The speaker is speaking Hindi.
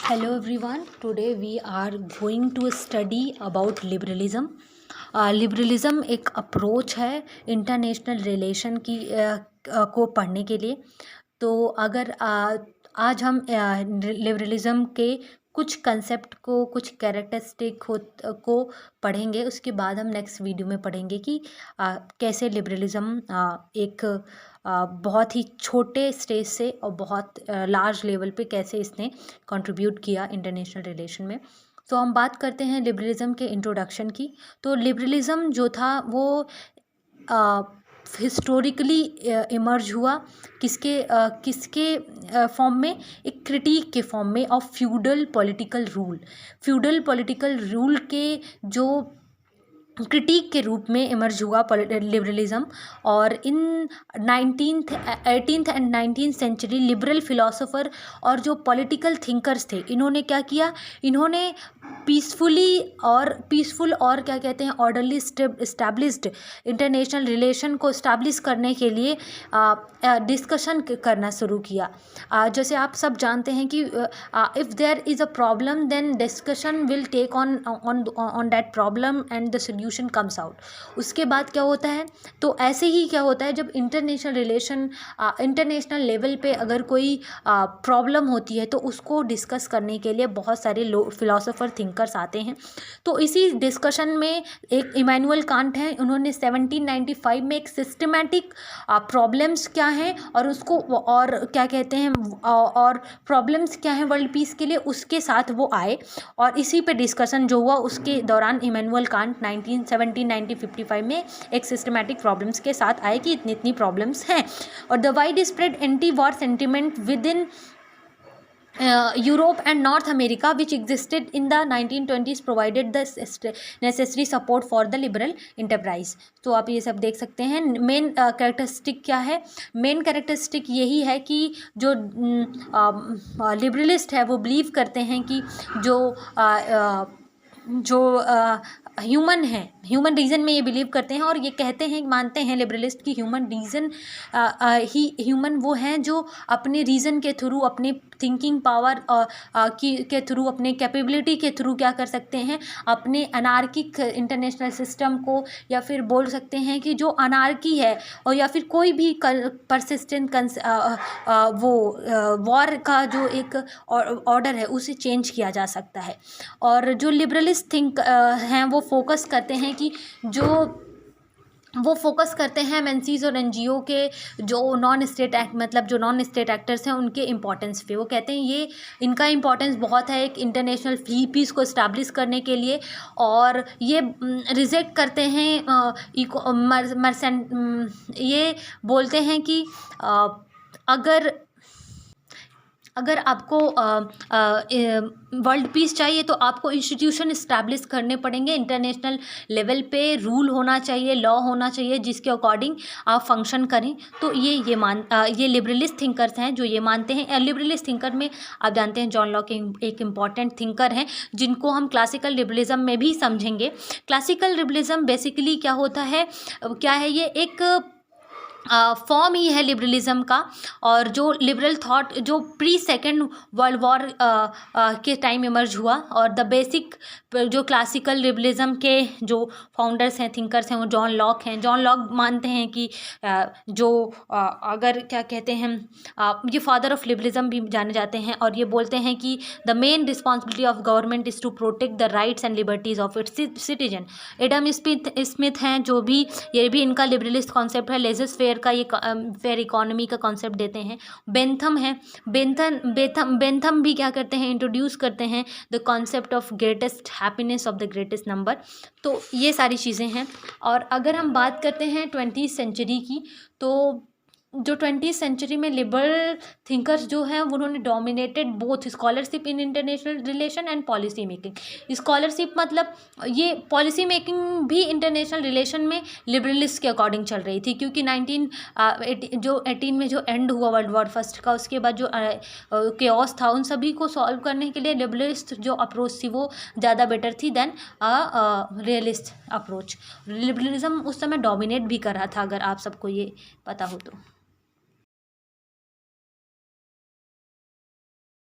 Hello everyone. Today we are going to study about liberalism. Liberalism एक अप्रोच है इंटरनेशनल रिलेशन की को पढ़ने के लिए। तो अगर आज हम लिबरलिज़म के कुछ कंसेप्ट को, कुछ कैरेक्टरिस्टिक को पढ़ेंगे। उसके बाद हम नेक्स्ट वीडियो में पढ़ेंगे कि कैसे लिबरलिज़म एक बहुत ही छोटे स्टेज से और बहुत लार्ज लेवल पे कैसे इसने कंट्रीब्यूट किया इंटरनेशनल रिलेशन में। तो हम बात करते हैं लिबरलिज़म के इंट्रोडक्शन की। तो लिबरलिज़म जो था वो हिस्टोरिकली इमर्ज हुआ किसके फॉर्म में, एक क्रिटिक के फॉर्म में ऑफ फ्यूडल पॉलिटिकल रूल के जो क्रिटिक के रूप में इमर्ज हुआ लिबरलिज़म। और in 18th and 19th century liberal philosopher और जो पॉलिटिकल थिंकर्स थे, इन्होंने क्या किया, इन्होंने पीसफुल और क्या कहते हैं ऑर्डरली इस्टेब्लिश्ड इंटरनेशनल रिलेशन को इस्टेब्लिश करने के लिए डिस्कशन करना शुरू किया। जैसे आप सब जानते हैं कि if there is a problem then discussion will take on that problem and the solution comes out. उसके बाद क्या होता है, तो ऐसे ही क्या होता है जब इंटरनेशनल लेवल पे अगर कोई प्रॉब्लम होती है तो उसको डिस्कस करने के लिए बहुत सारे फिलोसोफर थिंकर्स आते हैं। तो इसी डिस्कशन में एक इमैनुअल कांट हैं, उन्होंने 1795 में एक सिस्टमैटिक प्रॉब्लम्स क्या हैं और उसको और क्या कहते हैं और प्रॉब्लम्स क्या हैं वर्ल्ड पीस के लिए, उसके साथ वो आए। और इसी पे डिस्कशन जो हुआ उसके दौरान इमैनुअल कांट 1955 में एक सिस्टमैटिक प्रॉब्लम्स के साथ आए कि इतनी इतनी प्रॉब्लम्स हैं। और the wide spread anti war sentiment with in Europe and North America which existed in the 1920s provided the necessary support for the liberal enterprise। तो आप ये सब देख सकते हैं। मेन कैरेक्टरिस्टिक क्या है, मेन कैरेक्टरिस्टिक यही है कि जो लिबरलिस्ट है वो बिलीव करते हैं कि जो ह्यूमन रीज़न में ये बिलीव करते हैं और ये कहते हैं, मानते हैं लिबरलिस्ट कि ह्यूमन वो हैं जो अपने रीज़न के थ्रू, अपने थिंकिंग पावर के थ्रू, अपने कैपेबिलिटी के थ्रू क्या कर सकते हैं, अपने अनार्किक इंटरनेशनल सिस्टम को, या फिर बोल सकते हैं कि जो अनार्की है और या फिर कोई भी परसिस्टेंट वॉर का जो एक ऑर्डर है उसे चेंज किया जा सकता है। और जो लिबरलिस्ट हैं वो फोकस करते हैं कि वो फोकस करते हैं एमएनसीज और एनजीओ के जो नॉन स्टेट एक्टर्स हैं उनके इम्पोर्टेंस पे। वो कहते हैं ये इनका इम्पोर्टेंस बहुत है एक इंटरनेशनल फ्री पीस को इस्टेब्लिश करने के लिए। और ये रिजेक्ट करते हैं ये बोलते हैं कि अगर आपको वर्ल्ड पीस चाहिए तो आपको इंस्टीट्यूशन इस्टेब्लिश करने पड़ेंगे इंटरनेशनल लेवल पे, रूल होना चाहिए, लॉ होना चाहिए जिसके अकॉर्डिंग आप फंक्शन करें। तो ये लिबरलिस्ट थिंकर्स हैं जो ये मानते हैं। लिबरलिस्ट थिंकर में आप जानते हैं जॉन लॉक एक इम्पॉर्टेंट थिंकर हैं जिनको हम क्लासिकल लिबरलिज्म में भी समझेंगे। क्लासिकल लिबरलिज्म बेसिकली क्या होता है, क्या है, ये एक फॉर्म ही है लिबरलिज्म का। और जो लिबरल थॉट जो प्री सेकेंड वर्ल्ड वॉर के टाइम इमर्ज हुआ। और द बेसिक जो क्लासिकल लिबरलिज्म के जो फाउंडर्स हैं, थिंकर्स हैं, वो जॉन लॉक हैं। जॉन लॉक मानते हैं कि अगर क्या कहते हैं ये फादर ऑफ लिबरलिज्म भी जाने जाते हैं। और ये बोलते हैं कि the main responsibility of government is to protect the rights and liberties of its citizen. Adam Smith हैं जो भी, ये भी इनका लिबरलिस्ट कॉन्सेप्ट है। लेजर फेयर का ये फेयर इकोनॉमी का कॉन्सेप्ट देते हैं। बेंथम है, बेंथम भी क्या करते हैं, इंट्रोड्यूस करते हैं the concept of greatest happiness of the greatest number. तो ये सारी चीज़ें हैं। और अगर हम बात करते हैं 20th सेंचुरी की, तो जो 20th सेंचुरी में लिबरल थिंकर्स जो हैं उन्होंने dominated both scholarship in international relation and policy making. Scholarship मतलब ये पॉलिसी मेकिंग भी इंटरनेशनल रिलेशन में लिबरलिस्ट के अकॉर्डिंग चल रही थी, क्योंकि 18 में जो एंड हुआ वर्ल्ड वॉर फर्स्ट का, उसके बाद जो केओस था उन सभी को सॉल्व करने के लिए लिबरलिस्ट जो अप्रोच थी वो ज़्यादा बेटर थी देन रियलिस्ट अप्रोच। लिबरलिज्म उस समय डोमिनेट भी कर रहा था, अगर आप सबको ये पता हो तो।